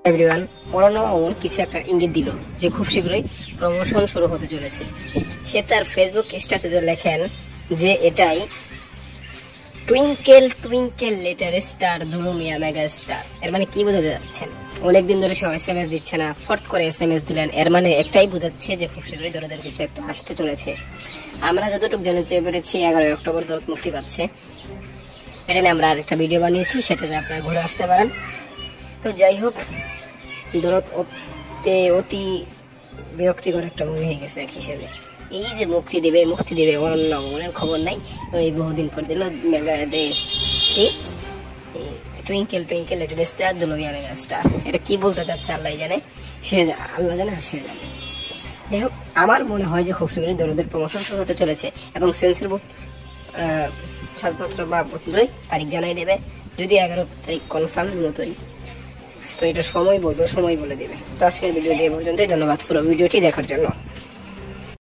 Everyone, পড়ানো অমন কিছু একটা ইঙ্গিত দিল যে খুব শীঘ্রই প্রমোশন শুরু হতে চলেছে। সে তার ফেসবুক স্ট্যাটাসে লেখেন যে এটাই twinkle twinkle little star Dhulu Mia mega star. এর মানে কি বোঝাতে যাচ্ছেন? অনেকদিন ধরে সে SMS দিচ্ছে না, ফট করে SMS দিলেন। এর মানে একটাই বোঝাচ্ছে যে খুব শীঘ্রই দরদের কিছু একটা আসতে চলেছে। আমরা যতটুকু জানতে পেরেছি 11 অক্টোবর দরদ মুক্তি পাচ্ছে। এটা নিয়ে আমরা আরেকটা ভিডিও বানিয়েছি, সেটাতে আপনারা ঘুরে আসতে পারেন। তো যাই হোক, দরদ অতি বিরক্তিকর একটা মুভি হয়ে গেছে এক হিসেবে। এই যে মুক্তি দেবে অন্য মনের খবর নাই। ওই বহুদিন পর দিল mega twinkle twinkle little star Dhulu Mia mega star. এটা কি বলতে চাচ্ছে আল্লাহ জানে, আল্লাহ জানে আর সে জানে। যাই হোক, আমার মনে হয় যে খুব শীঘ্রই দরদের প্রমোশন শুরু হতে চলেছে এবং সেন্সর বোর্ড ছাড়পত্র বা পত্রই তারিখ জানাই দেবে। যদি 11 তারিখ কনফার্ম মতোই, তো এটা সময় বলে দেবে। তো আজকের ভিডিওটি এই পর্যন্তই। ধন্যবাদ পুরো ভিডিওটি দেখার জন্য।